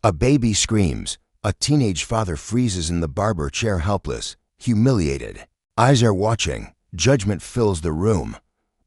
A baby screams. A teenage father freezes in the barber chair, helpless, humiliated. Eyes are watching. Judgment fills the room.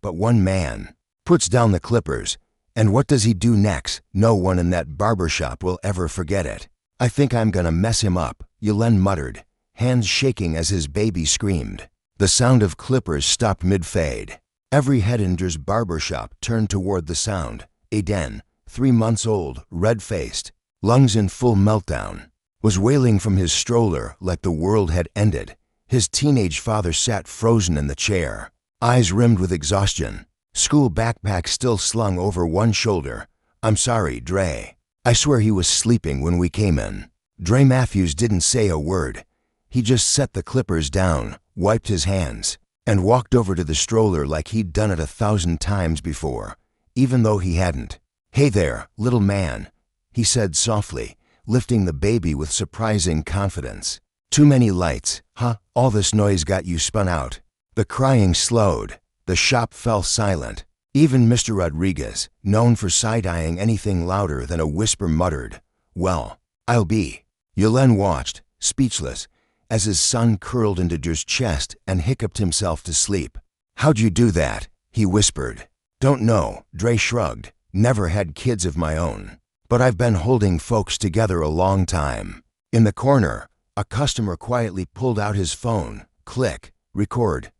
But one man puts down the clippers. And what does he do next? No one in that barbershop will ever forget it. "I think I'm gonna mess him up," Yulin muttered, hands shaking as his baby screamed. The sound of clippers stopped mid-fade. Every head in Dr's barbershop turned toward the sound. Aiden, 3 months old, red-faced, lungs in full meltdown, was wailing from his stroller like the world had ended. His teenage father sat frozen in the chair, eyes rimmed with exhaustion, school backpack still slung over one shoulder. "I'm sorry, Dre. I swear he was sleeping when we came in." Dre Matthews didn't say a word. He just set the clippers down, wiped his hands, and walked over to the stroller like he'd done it 1,000 times before, even though he hadn't. "Hey there, little man," he said softly, lifting the baby with surprising confidence. "Too many lights, huh? All this noise got you spun out." The crying slowed. The shop fell silent. Even Mr. Rodriguez, known for side-eyeing anything louder than a whisper, muttered, "Well, I'll be." Yulin watched, speechless, as his son curled into Dr's chest and hiccuped himself to sleep. "How'd you do that?" he whispered. "Don't know," Dre shrugged. "Never had kids of my own. But I've been holding folks together a long time." In the corner, a customer quietly pulled out his phone. Click, record,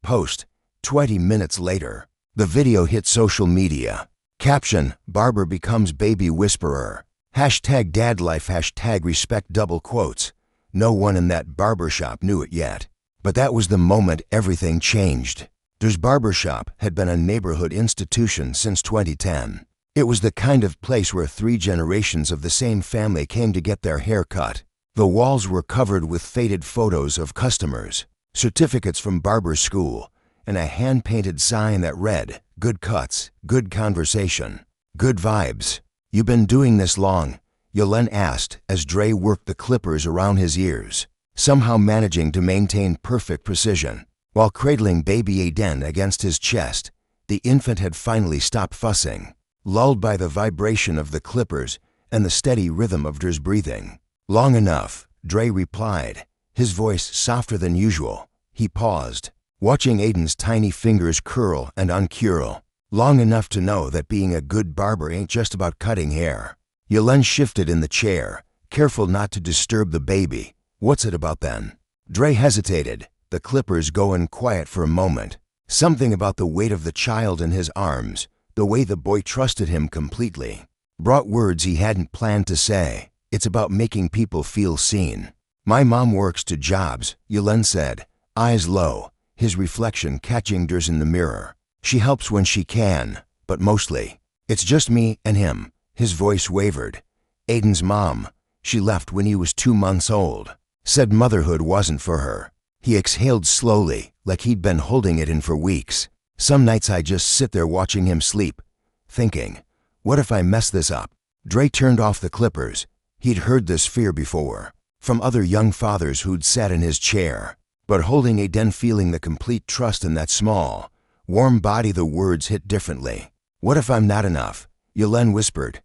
post. 20 minutes later, the video hit social media. Caption: Barber becomes baby whisperer. Hashtag dad life, hashtag respect, double quotes. No one in that barbershop knew it yet. But that was the moment everything changed. Dr's barbershop had been a neighborhood institution since 2010. It was the kind of place where 3 generations of the same family came to get their hair cut. The walls were covered with faded photos of customers, certificates from barber school, and a hand-painted sign that read, "Good cuts, good conversation, good vibes." "You been doing this long?" Yulin asked as Dre worked the clippers around his ears, somehow managing to maintain perfect precision. While cradling baby Aiden against his chest, the infant had finally stopped fussing, lulled by the vibration of the clippers and the steady rhythm of Dr's breathing. "Long enough," Dre replied, his voice softer than usual. He paused, watching Aiden's tiny fingers curl and uncurl. "Long enough to know that being a good barber ain't just about cutting hair." Yulin shifted in the chair, careful not to disturb the baby. "What's it about then?" Dre hesitated, the clippers going quiet for a moment. Something about the weight of the child in his arms, the way the boy trusted him completely, brought words he hadn't planned to say. "It's about making people feel seen." "My mom works 2 jobs, Yulin said, eyes low, his reflection catching Dr's in the mirror. "She helps when she can, but mostly, it's just me and him." His voice wavered. "Aiden's mom, she left when he was 2 months old. Said motherhood wasn't for her." He exhaled slowly, like he'd been holding it in for weeks. "Some nights I just sit there watching him sleep, thinking, what if I mess this up?" Dre turned off the clippers. He'd heard this fear before, from other young fathers who'd sat in his chair. But holding Aiden, feeling the complete trust in that small, warm body, the words hit differently. "What if I'm not enough?" Yulin whispered.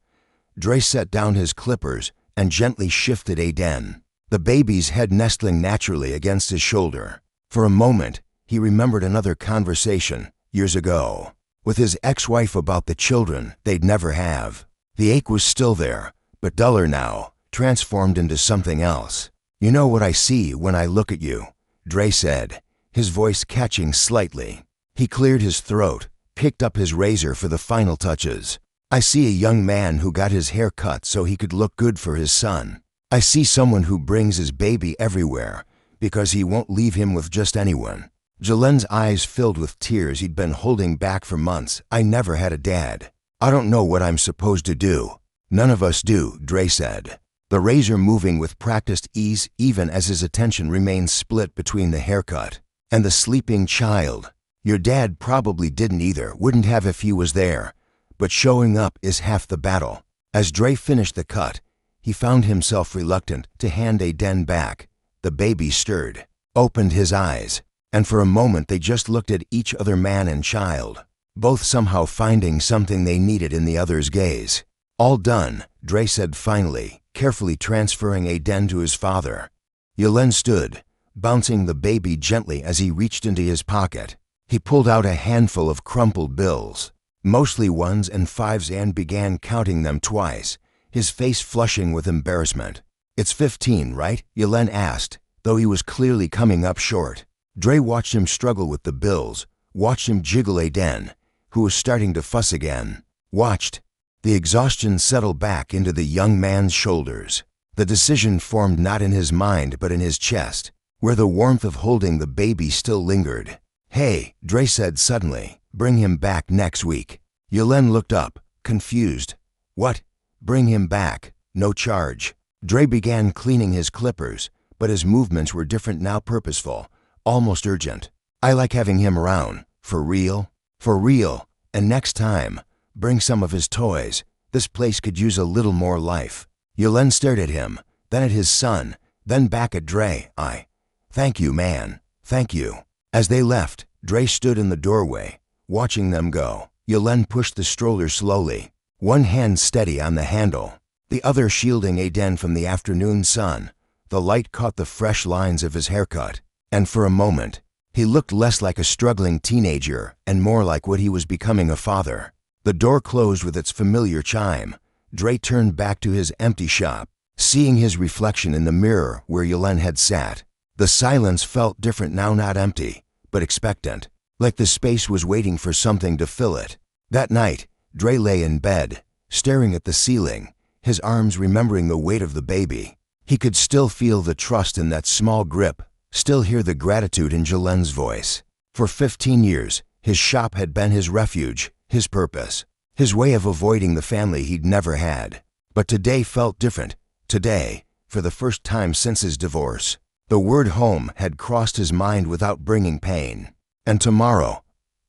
Dre set down his clippers and gently shifted Aiden, the baby's head nestling naturally against his shoulder. For a moment, he remembered another conversation, years ago, with his ex-wife about the children they'd never have. The ache was still there, but duller now, transformed into something else. "You know what I see when I look at you," Dre said, his voice catching slightly. He cleared his throat, picked up his razor for the final touches. "I see a young man who got his hair cut so he could look good for his son. I see someone who brings his baby everywhere because he won't leave him with just anyone." Yulin's eyes filled with tears he'd been holding back for months. "I never had a dad. I don't know what I'm supposed to do." "None of us do," Dre said, the razor moving with practiced ease even as his attention remained split between the haircut and the sleeping child. "Your dad probably didn't either, wouldn't have if he was there. But showing up is half the battle." As Dre finished the cut, he found himself reluctant to hand Aiden back. The baby stirred, opened his eyes, and for a moment they just looked at each other, man and child, both somehow finding something they needed in the other's gaze. "All done," Dre said finally, carefully transferring a den to his father. Yelen stood, bouncing the baby gently as he reached into his pocket. He pulled out a handful of crumpled bills, mostly ones and fives, and began counting them twice, his face flushing with embarrassment. "It's 15, right?" Yelen asked, though he was clearly coming up short. Dre watched him struggle with the bills, watched him jiggle Aiden, who was starting to fuss again. Watched the exhaustion settle back into the young man's shoulders. The decision formed not in his mind but in his chest, where the warmth of holding the baby still lingered. "Hey," Dre said suddenly, "bring him back next week." Yelen looked up, confused. "What? Bring him back? No charge." Dre began cleaning his clippers, but his movements were different now, purposeful, almost urgent. "I like having him around. For real? For real. And next time, bring some of his toys. This place could use a little more life." Yelen stared at him, then at his son, then back at Dre. Thank you, man. Thank you." As they left, Dre stood in the doorway, watching them go. Yelen pushed the stroller slowly, one hand steady on the handle, the other shielding Aiden from the afternoon sun. The light caught the fresh lines of his haircut, and for a moment, he looked less like a struggling teenager and more like what he was becoming, a father. The door closed with its familiar chime. Dre turned back to his empty shop, seeing his reflection in the mirror where Yelen had sat. The silence felt different now, not empty, but expectant, like the space was waiting for something to fill it. That night, Dre lay in bed, staring at the ceiling, his arms remembering the weight of the baby. He could still feel the trust in that small grip, still hear the gratitude in Yelen's voice. For 15 years, his shop had been his refuge, his purpose, his way of avoiding the family he'd never had. But today felt different. Today, for the first time since his divorce, the word home had crossed his mind without bringing pain. And tomorrow,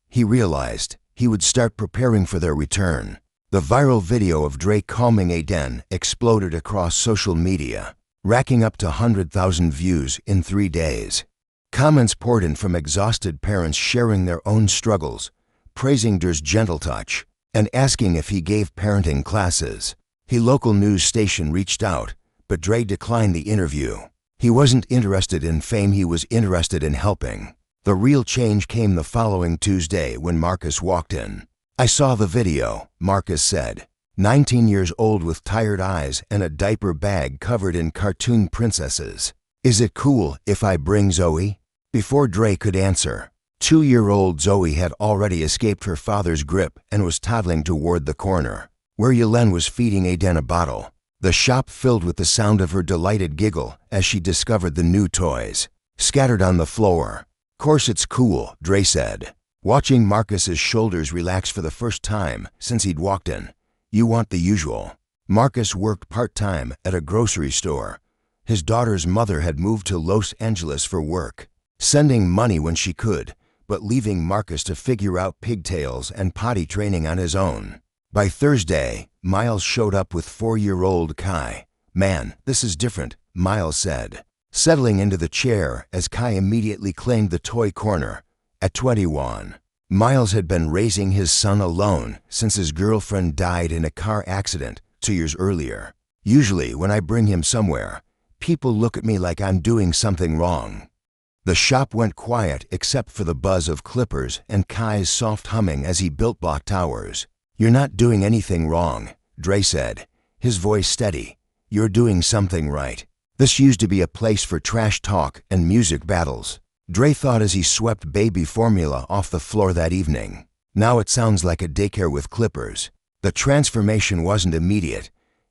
he realized, he would start preparing for their return. The viral video of Dre calming Aiden exploded across social media, racking up to 100,000 views in 3 days. Comments poured in from exhausted parents sharing their own struggles, praising Dre's gentle touch, and asking if he gave parenting classes. A local news station reached out, but Dre declined the interview. He wasn't interested in fame, he was interested in helping. The real change came the following Tuesday when Marcus walked in. "I saw the video," Marcus said, 19 years old with tired eyes and a diaper bag covered in cartoon princesses. "Is it cool if I bring Zoe?" Before Dre could answer, 2-year-old Zoe had already escaped her father's grip and was toddling toward the corner, where Yelen was feeding Aiden a bottle. The shop filled with the sound of her delighted giggle as she discovered the new toys, scattered on the floor. "Course it's cool," Dre said, watching Marcus's shoulders relax for the first time since he'd walked in. "You want the usual." Marcus worked part-time at a grocery store. His daughter's mother had moved to Los Angeles for work, sending money when she could, but leaving Marcus to figure out pigtails and potty training on his own. By Thursday, Miles showed up with 4-year-old Kai. "Man, this is different," Miles said, settling into the chair as Kai immediately claimed the toy corner. At 21, Miles had been raising his son alone since his girlfriend died in a car accident 2 years earlier. "Usually when I bring him somewhere, people look at me like I'm doing something wrong." The shop went quiet except for the buzz of clippers and Kai's soft humming as he built block towers. "You're not doing anything wrong," Dre said, his voice steady. "You're doing something right." This used to be a place for trash talk and music battles, Dre thought as he swept baby formula off the floor that evening. Now it sounds like a daycare with clippers. The transformation wasn't immediate.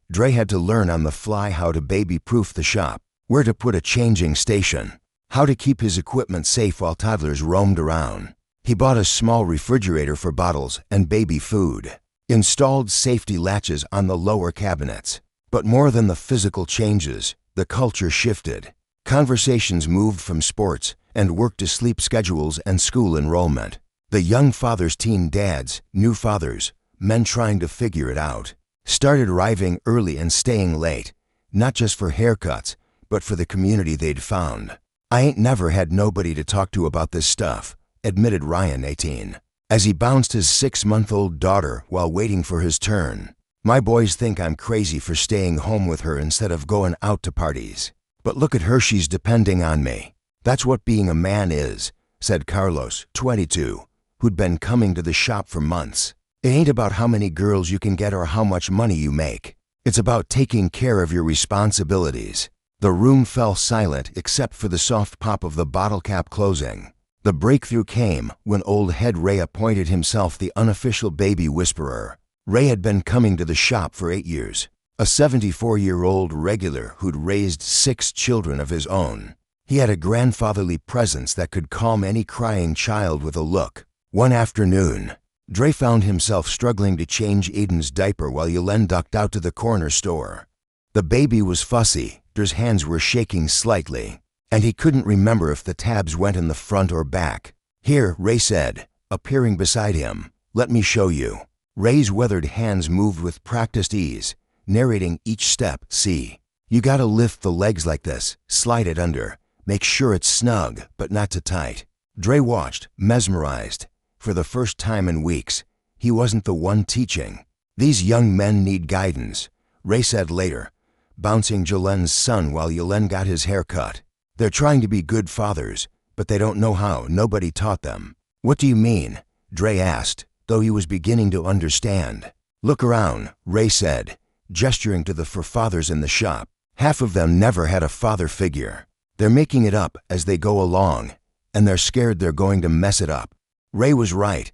Dre had to learn on the fly how to baby-proof the shop, where to put a changing station, how to keep his equipment safe while toddlers roamed around. He bought a small refrigerator for bottles and baby food, installed safety latches on the lower cabinets. But more than the physical changes, the culture shifted. Conversations moved from sports and work-to-sleep schedules and school enrollment. The young fathers, teen dads, new fathers, men trying to figure it out, started arriving early and staying late, not just for haircuts, but for the community they'd found. "I ain't never had nobody to talk to about this stuff," admitted Ryan, 18, as he bounced his 6-month-old daughter while waiting for his turn. My boys think I'm crazy for staying home with her instead of going out to parties. But look at her, she's depending on me. That's what being a man is, said Carlos, 22, who'd been coming to the shop for months. It ain't about how many girls you can get or how much money you make. It's about taking care of your responsibilities. The room fell silent except for the soft pop of the bottle cap closing. The breakthrough came when old head Ray appointed himself the unofficial baby whisperer. Ray had been coming to the shop for 8 years, a 74-year-old regular who'd raised 6 children of his own. He had a grandfatherly presence that could calm any crying child with a look. One afternoon, Dre found himself struggling to change Aiden's diaper while Yelen ducked out to the corner store. The baby was fussy, Dre's hands were shaking slightly, and he couldn't remember if the tabs went in the front or back. Here, Ray said, appearing beside him, let me show you. Ray's weathered hands moved with practiced ease, narrating each step. See, you gotta lift the legs like this, slide it under, make sure it's snug, but not too tight. Dre watched, mesmerized. For the first time in weeks, he wasn't the one teaching. These young men need guidance, Ray said later, bouncing Jolen's son while Yelen got his hair cut. They're trying to be good fathers, but they don't know how. Nobody taught them. What do you mean? Dre asked, though he was beginning to understand. Look around, Ray said, gesturing to the forefathers in the shop. Half of them never had a father figure. They're making it up as they go along, and they're scared they're going to mess it up. Ray was right.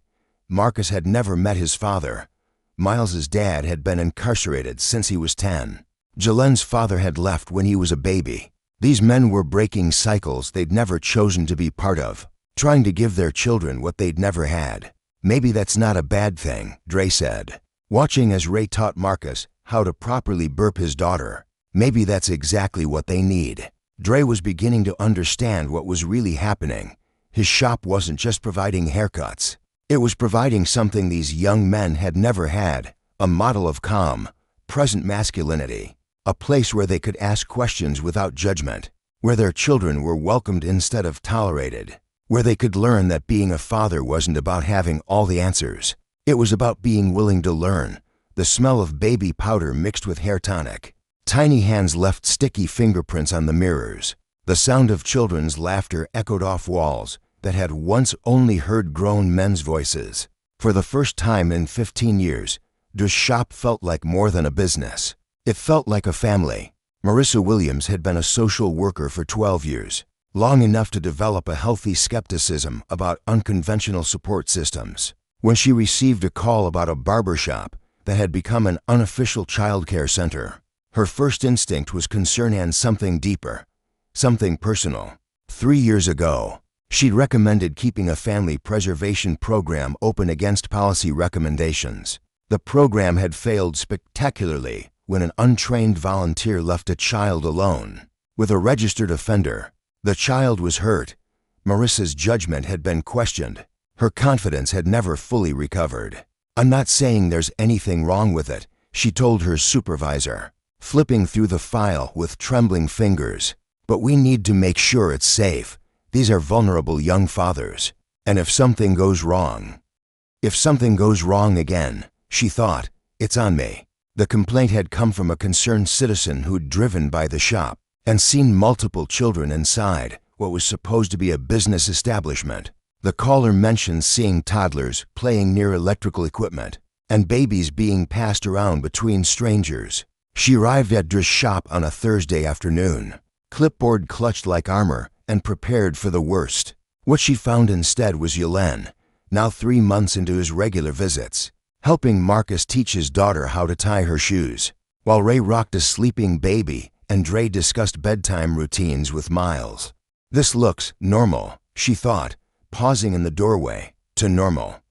Marcus had never met his father. Miles's dad had been incarcerated since he was 10. Jolen's father had left when he was a baby. These men were breaking cycles they'd never chosen to be part of, trying to give their children what they'd never had. Maybe that's not a bad thing, Dre said, watching as Ray taught Marcus how to properly burp his daughter. Maybe that's exactly what they need. Dre was beginning to understand what was really happening. His shop wasn't just providing haircuts. It was providing something these young men had never had, a model of calm, present masculinity, a place where they could ask questions without judgment, where their children were welcomed instead of tolerated, where they could learn that being a father wasn't about having all the answers. It was about being willing to learn. The smell of baby powder mixed with hair tonic. Tiny hands left sticky fingerprints on the mirrors. The sound of children's laughter echoed off walls that had once only heard grown men's voices. For the first time in 15 years, Dre's shop felt like more than a business. It felt like a family. Marissa Williams had been a social worker for 12 years, long enough to develop a healthy skepticism about unconventional support systems. When she received a call about a barbershop that had become an unofficial childcare center, her first instinct was concern and something deeper, something personal. 3 years ago, she'd recommended keeping a family preservation program open against policy recommendations. The program had failed spectacularly when an untrained volunteer left a child alone with a registered offender. The child was hurt. Marissa's judgment had been questioned. Her confidence had never fully recovered. I'm not saying there's anything wrong with it, she told her supervisor, flipping through the file with trembling fingers. But we need to make sure it's safe. These are vulnerable young fathers. And if something goes wrong again, she thought, it's on me. The complaint had come from a concerned citizen who'd driven by the shop and seen multiple children inside what was supposed to be a business establishment. The caller mentioned seeing toddlers playing near electrical equipment and babies being passed around between strangers. She arrived at Dre's shop on a Thursday afternoon, clipboard clutched like armor and prepared for the worst. What she found instead was Yelen, now 3 months into his regular visits, helping Marcus teach his daughter how to tie her shoes, while Ray rocked a sleeping baby and Dre discussed bedtime routines with Miles. This looks normal, she thought, pausing in the doorway, to normal.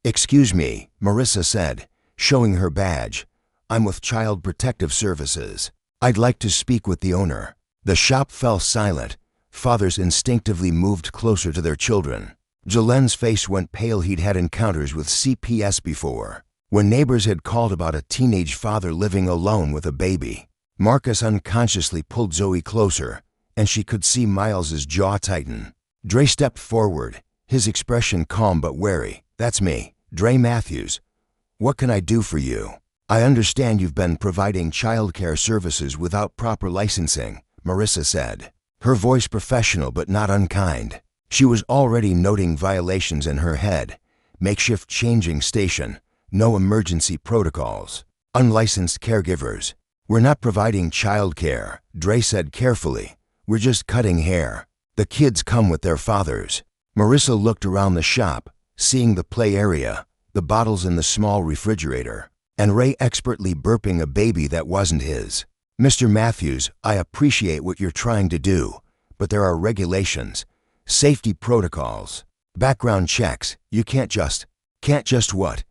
Excuse me, Marissa said, showing her badge. I'm with Child Protective Services. I'd like to speak with the owner. The shop fell silent. Fathers instinctively moved closer to their children. Jolen's face went pale. He'd had encounters with CPS before, when neighbors had called about a teenage father living alone with a baby. Marcus unconsciously pulled Zoe closer, and she could see Miles's jaw tighten. Dre stepped forward, his expression calm but wary. That's me, Dre Matthews. What can I do for you? I understand you've been providing childcare services without proper licensing, Marissa said. Her voice professional but not unkind. She was already noting violations in her head. Makeshift changing station. No emergency protocols. Unlicensed caregivers. We're not providing childcare, Dre said carefully. We're just cutting hair. The kids come with their fathers. Marissa looked around the shop, seeing the play area, the bottles in the small refrigerator, and Ray expertly burping a baby that wasn't his. Mr. Matthews, I appreciate what you're trying to do, but there are regulations, safety protocols, background checks. You can't just what?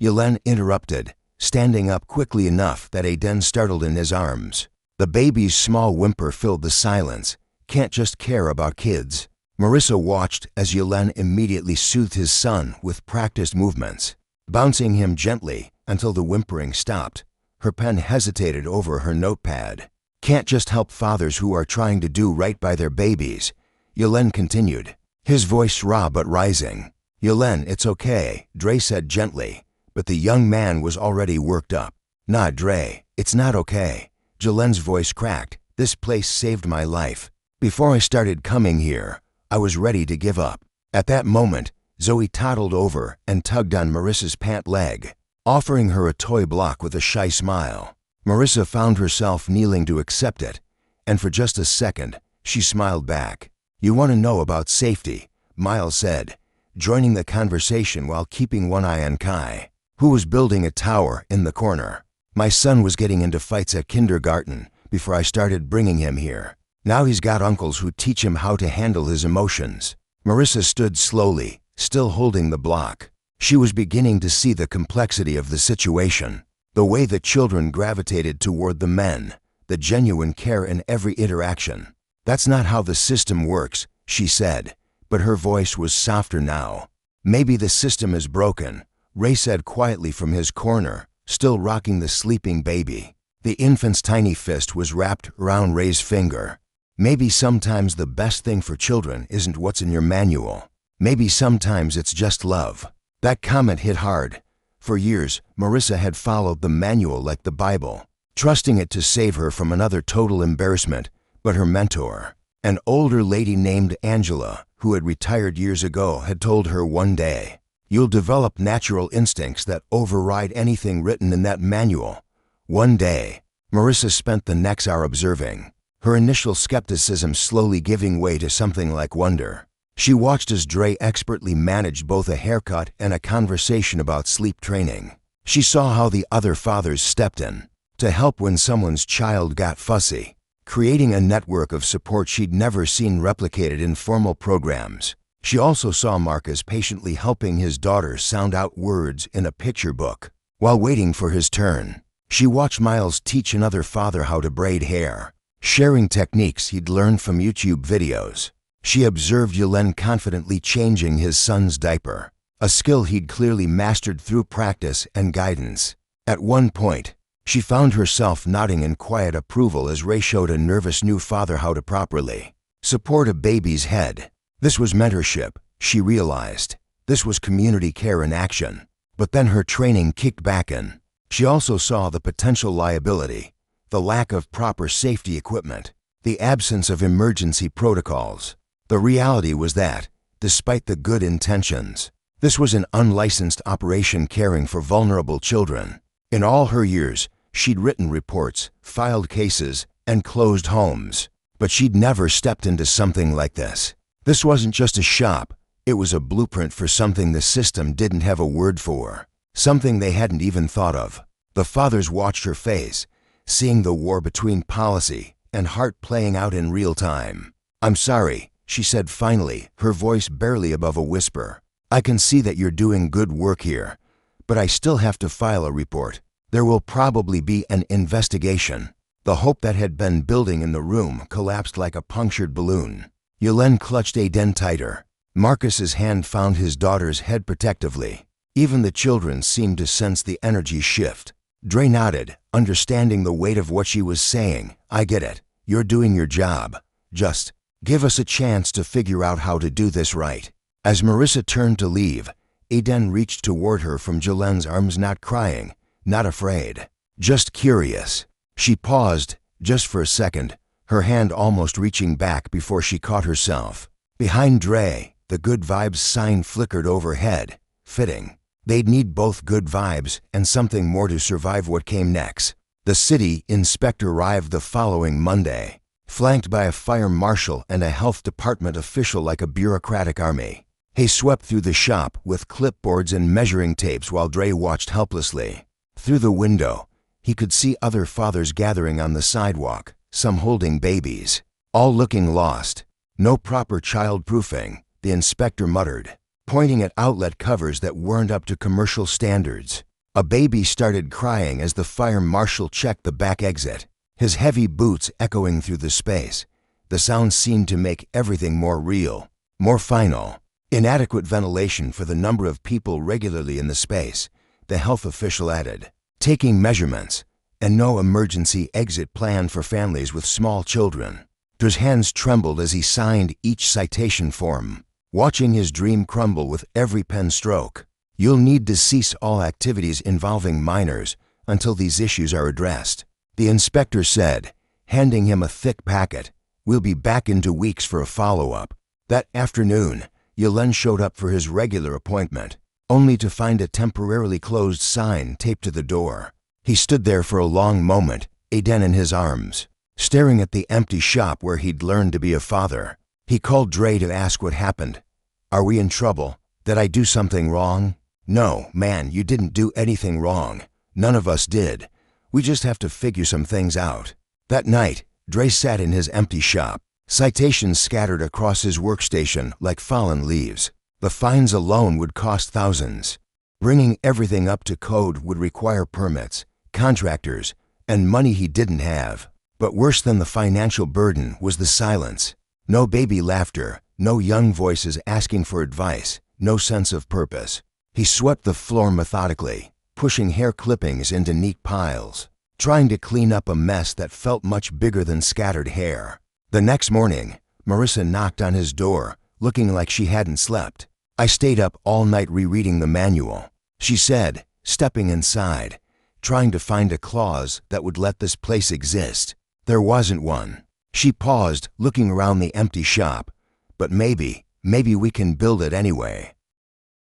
Yelen interrupted, standing up quickly enough that Aiden startled in his arms. The baby's small whimper filled the silence. Can't just care about kids. Marissa watched as Yelen immediately soothed his son with practiced movements, bouncing him gently until the whimpering stopped. Her pen hesitated over her notepad. Can't just help fathers who are trying to do right by their babies, Yelen continued, his voice raw but rising. Yelen, it's okay, Dre said gently, but the young man was already worked up. Nah, Dre, it's not okay. Yelen's voice cracked. This place saved my life. Before I started coming here, I was ready to give up. At that moment, Zoe toddled over and tugged on Marissa's pant leg, offering her a toy block with a shy smile. Marissa found herself kneeling to accept it, and for just a second, she smiled back. You want to know about safety, Miles said, joining the conversation while keeping one eye on Kai, who was building a tower in the corner. My son was getting into fights at kindergarten before I started bringing him here. Now he's got uncles who teach him how to handle his emotions. Marissa stood slowly, still holding the block. She was beginning to see the complexity of the situation, the way the children gravitated toward the men, the genuine care in every interaction. That's not how the system works, she said, but her voice was softer now. Maybe the system is broken, Ray said quietly from his corner, still rocking the sleeping baby. The infant's tiny fist was wrapped around Ray's finger. Maybe sometimes the best thing for children isn't what's in your manual. Maybe sometimes it's just love. That comment hit hard. For years, Marissa had followed the manual like the Bible, trusting it to save her from another total embarrassment. But her mentor, an older lady named Angela, who had retired years ago, had told her one day, "You'll develop natural instincts that override anything written in that manual." One day, Marissa spent the next hour observing, her initial skepticism slowly giving way to something like wonder. She watched as Dre expertly managed both a haircut and a conversation about sleep training. She saw how the other fathers stepped in to help when someone's child got fussy, creating a network of support she'd never seen replicated in formal programs. She also saw Marcus patiently helping his daughter sound out words in a picture book while waiting for his turn. She watched Miles teach another father how to braid hair, sharing techniques he'd learned from YouTube videos. She observed Yelen confidently changing his son's diaper, a skill he'd clearly mastered through practice and guidance. At one point, she found herself nodding in quiet approval as Ray showed a nervous new father how to properly support a baby's head. This was mentorship, she realized. This was community care in action. But then her training kicked back in. She also saw the potential liability, the lack of proper safety equipment, the absence of emergency protocols. The reality was that, despite the good intentions, this was an unlicensed operation caring for vulnerable children. In all her years, she'd written reports, filed cases, and closed homes. But she'd never stepped into something like this. This wasn't just a shop. It was a blueprint for something the system didn't have a word for, something they hadn't even thought of. The fathers watched her face, seeing the war between policy and heart playing out in real time. "I'm sorry," she said finally, her voice barely above a whisper. "I can see that you're doing good work here, but I still have to file a report. There will probably be an investigation." The hope that had been building in the room collapsed like a punctured balloon. Yelen clutched Aiden tighter. Marcus's hand found his daughter's head protectively. Even the children seemed to sense the energy shift. Dre nodded, understanding the weight of what she was saying. "I get it. You're doing your job. Just give us a chance to figure out how to do this right." As Marissa turned to leave, Aiden reached toward her from Yelen's arms, not crying, not afraid, just curious. She paused, just for a second, her hand almost reaching back before she caught herself. Behind Dre, the good vibes sign flickered overhead. Fitting. They'd need both good vibes and something more to survive what came next. The city inspector arrived the following Monday, flanked by a fire marshal and a health department official like a bureaucratic army. He swept through the shop with clipboards and measuring tapes while Dre watched helplessly. Through the window, he could see other fathers gathering on the sidewalk, some holding babies, all looking lost. No proper child-proofing, the inspector muttered, pointing at outlet covers that weren't up to commercial standards. A baby started crying as the fire marshal checked the back exit, his heavy boots echoing through the space. The sound seemed to make everything more real, more final. Inadequate ventilation for the number of people regularly in the space, the health official added. Taking measurements, and no emergency exit plan for families with small children. Dre's hands trembled as he signed each citation form, watching his dream crumble with every pen stroke. You'll need to cease all activities involving minors until these issues are addressed, the inspector said, handing him a thick packet. We'll be back in 2 weeks for a follow-up. That afternoon, Yelen showed up for his regular appointment, only to find a temporarily closed sign taped to the door. He stood there for a long moment, Aiden in his arms, staring at the empty shop where he'd learned to be a father. He called Dre to ask what happened. Are we in trouble? Did I do something wrong? No, man, you didn't do anything wrong. None of us did. We just have to figure some things out. That night, Dre sat in his empty shop, citations scattered across his workstation like fallen leaves. The fines alone would cost thousands. Bringing everything up to code would require permits, contractors, and money he didn't have. But worse than the financial burden was the silence. No baby laughter, no young voices asking for advice, no sense of purpose. He swept the floor methodically, pushing hair clippings into neat piles, trying to clean up a mess that felt much bigger than scattered hair. The next morning, Marissa knocked on his door, looking like she hadn't slept. I stayed up all night rereading the manual, she said, stepping inside, trying to find a clause that would let this place exist. There wasn't one. She paused, looking around the empty shop. But maybe we can build it anyway.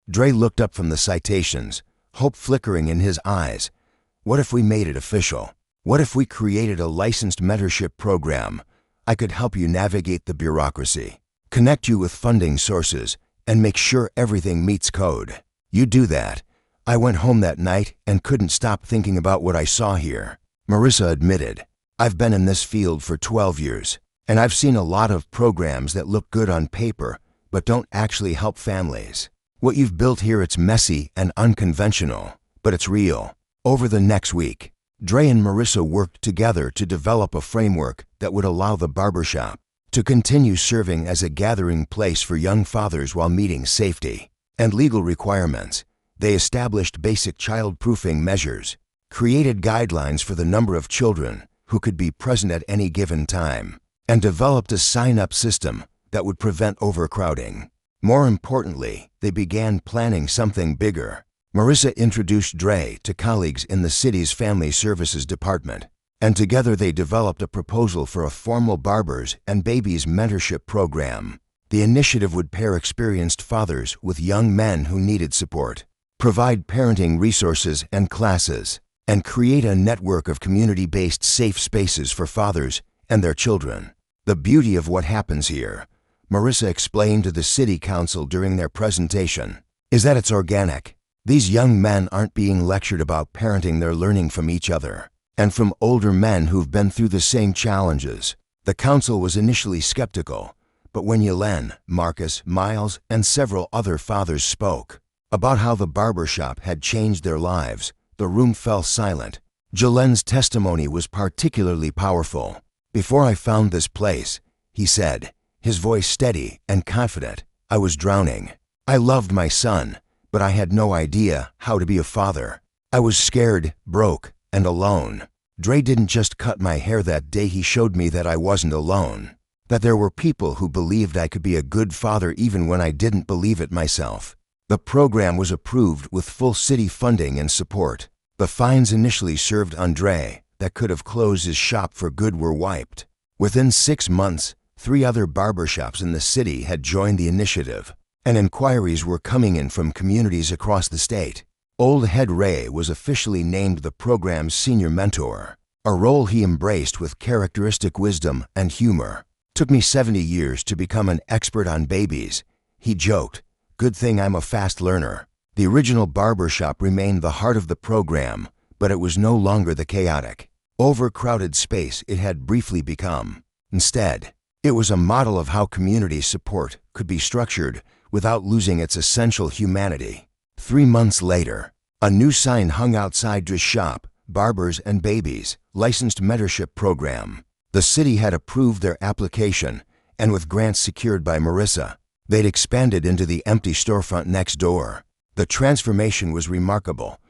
Dre looked up from the citations, hope flickering in his eyes. What if we made it official? What if we created a licensed mentorship program? I could help you navigate the bureaucracy, connect you with funding sources, and make sure everything meets code. You do that. I went home that night and couldn't stop thinking about what I saw here. Marissa admitted, I've been in this field for 12 years, and I've seen a lot of programs that look good on paper, but don't actually help families. What you've built here, it's messy and unconventional, but it's real. Over the next week, Dre and Marissa worked together to develop a framework that would allow the barbershop to continue serving as a gathering place for young fathers while meeting safety and legal requirements. They established basic child-proofing measures, created guidelines for the number of children who could be present at any given time, and developed a sign-up system that would prevent overcrowding. More importantly, they began planning something bigger. Marissa introduced Dre to colleagues in the city's Family Services Department, and together they developed a proposal for a formal barbers and babies mentorship program. The initiative would pair experienced fathers with young men who needed support, provide parenting resources and classes, and create a network of community-based safe spaces for fathers and their children. The beauty of what happens here, Marissa explained to the city council during their presentation, is that it's organic. These young men aren't being lectured about parenting, they're learning from each other, and from older men who've been through the same challenges. The council was initially skeptical, but when Yelen, Marcus, Miles, and several other fathers spoke about how the barbershop had changed their lives, the room fell silent. Yelen's testimony was particularly powerful. Before I found this place, he said, his voice steady and confident, I was drowning. I loved my son, but I had no idea how to be a father. I was scared, broke, and alone. Dre didn't just cut my hair that day, he showed me that I wasn't alone, that there were people who believed I could be a good father even when I didn't believe it myself. The program was approved with full city funding and support. The fines initially served Andre that could have closed his shop for good were wiped. Within 6 months, 3 other barbershops in the city had joined the initiative, and inquiries were coming in from communities across the state. Old Head Ray was officially named the program's senior mentor, a role he embraced with characteristic wisdom and humor. "Took me 70 years to become an expert on babies," he joked. "Good thing I'm a fast learner." The original barbershop remained the heart of the program, but it was no longer the chaotic, overcrowded space it had briefly become. Instead, it was a model of how community support could be structured without losing its essential humanity. 3 months later, a new sign hung outside Dre's shop: Barbers and Babies, Licensed Mentorship Program. The city had approved their application, and with grants secured by Marissa, they'd expanded into the empty storefront next door. The transformation was remarkable.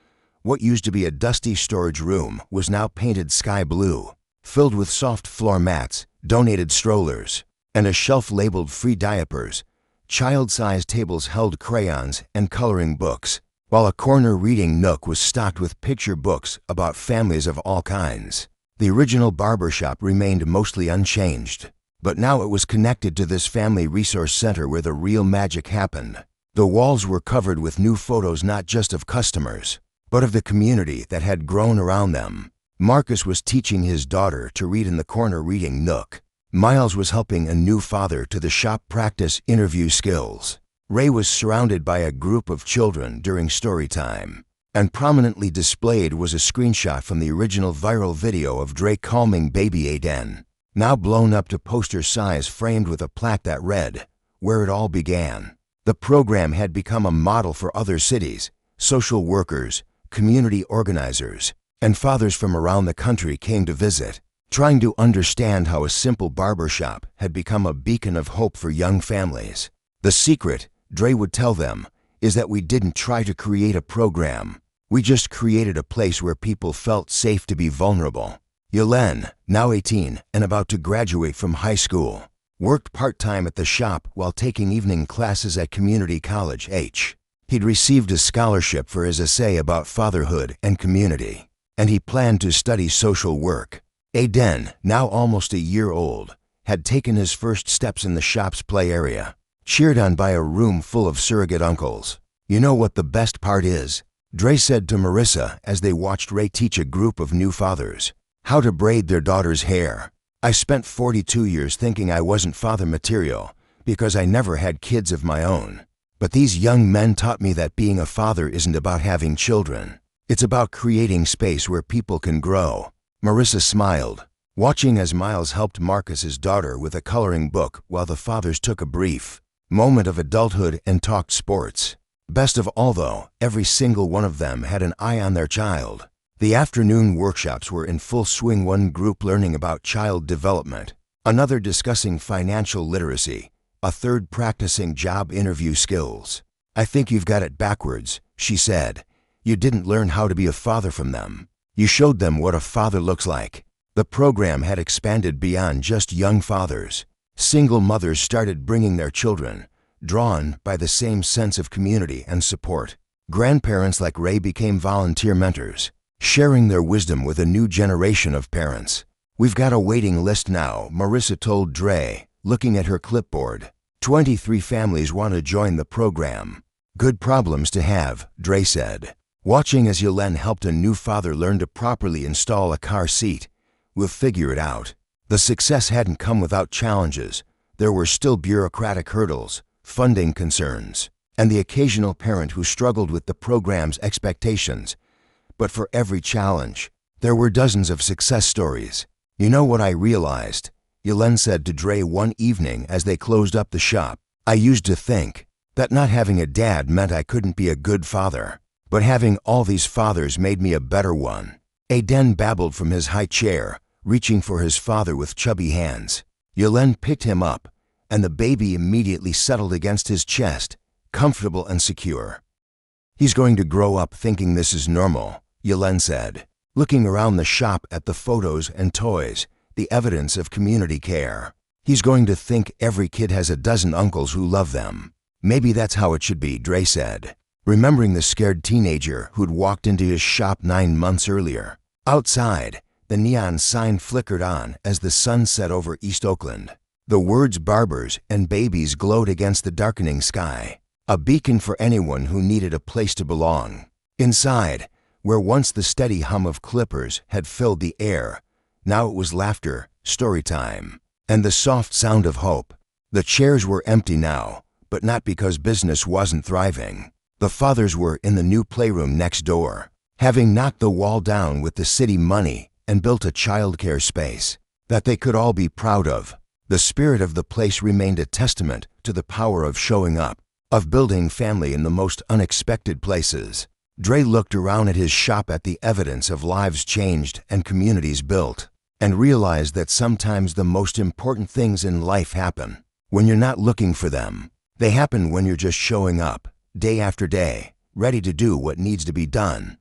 What used to be a dusty storage room was now painted sky blue, filled with soft floor mats, donated strollers, and a shelf labeled free diapers. Child-sized tables held crayons and coloring books, while a corner reading nook was stocked with picture books about families of all kinds. The original barbershop remained mostly unchanged, but now it was connected to this family resource center where the real magic happened. The walls were covered with new photos not just of customers, but of the community that had grown around them. Marcus was teaching his daughter to read in the corner reading nook. Miles was helping a new father to the shop practice interview skills. Ray was surrounded by a group of children during story time, and prominently displayed was a screenshot from the original viral video of Dre calming baby Aiden, now blown up to poster size, framed with a plaque that read, "Where it all began." The program had become a model for other cities. Social workers, community organizers, and fathers from around the country came to visit, trying to understand how a simple barbershop had become a beacon of hope for young families. "The secret," Dre would tell them, "is that we didn't try to create a program. We just created a place where people felt safe to be vulnerable." Yelen, now 18 and about to graduate from high school, worked part-time at the shop while taking evening classes at community college. He'd received a scholarship for his essay about fatherhood and community, and he planned to study social work. Aiden, now almost a year old, had taken his first steps in the shop's play area, cheered on by a room full of surrogate uncles. "You know what the best part is?" Dre said to Marissa as they watched Ray teach a group of new fathers how to braid their daughter's hair. "I spent 42 years thinking I wasn't father material because I never had kids of my own. But these young men taught me that being a father isn't about having children. It's about creating space where people can grow." Marissa smiled, watching as Miles helped Marcus's daughter with a coloring book while the fathers took a brief moment of adulthood and talked sports. Best of all, though, every single one of them had an eye on their child. The afternoon workshops were in full swing, one group learning about child development, another discussing financial literacy, a third practicing job interview skills. "I think you've got it backwards," she said. "You didn't learn how to be a father from them. You showed them what a father looks like." The program had expanded beyond just young fathers. Single mothers started bringing their children, drawn by the same sense of community and support. Grandparents like Ray became volunteer mentors, sharing their wisdom with a new generation of parents. "We've got a waiting list now," Marissa told Dre, looking at her clipboard. 23 families want to join the program." "Good problems to have," Dre said, watching as Yelen helped a new father learn to properly install a car seat. "We'll figure it out." The success hadn't come without challenges. There were still bureaucratic hurdles, funding concerns, and the occasional parent who struggled with the program's expectations. But for every challenge, there were dozens of success stories. "You know what I realized?" Yelen said to Dre one evening as they closed up the shop. "I used to think that not having a dad meant I couldn't be a good father, but having all these fathers made me a better one." Aiden babbled from his high chair, reaching for his father with chubby hands. Yelen picked him up, and the baby immediately settled against his chest, comfortable and secure. "He's going to grow up thinking this is normal," Yelen said, looking around the shop at the photos and toys, the evidence of community care. "He's going to think every kid has a dozen uncles who love them." "Maybe that's how it should be," Dre said. remembering the scared teenager who'd walked into his shop 9 months earlier. Outside, the neon sign flickered on as the sun set over East Oakland. The words "Barbers" and "Babies" glowed against the darkening sky, a beacon for anyone who needed a place to belong. Inside, where once the steady hum of clippers had filled the air, now it was laughter, story time, and the soft sound of hope. The chairs were empty now, but not because business wasn't thriving. The fathers were in the new playroom next door, having knocked the wall down with the city money and built a childcare space that they could all be proud of. The spirit of the place remained a testament to the power of showing up, of building family in the most unexpected places. Dre looked around at his shop at the evidence of lives changed and communities built, and realized that sometimes the most important things in life happen when you're not looking for them. They happen when you're just showing up, day after day, ready to do what needs to be done.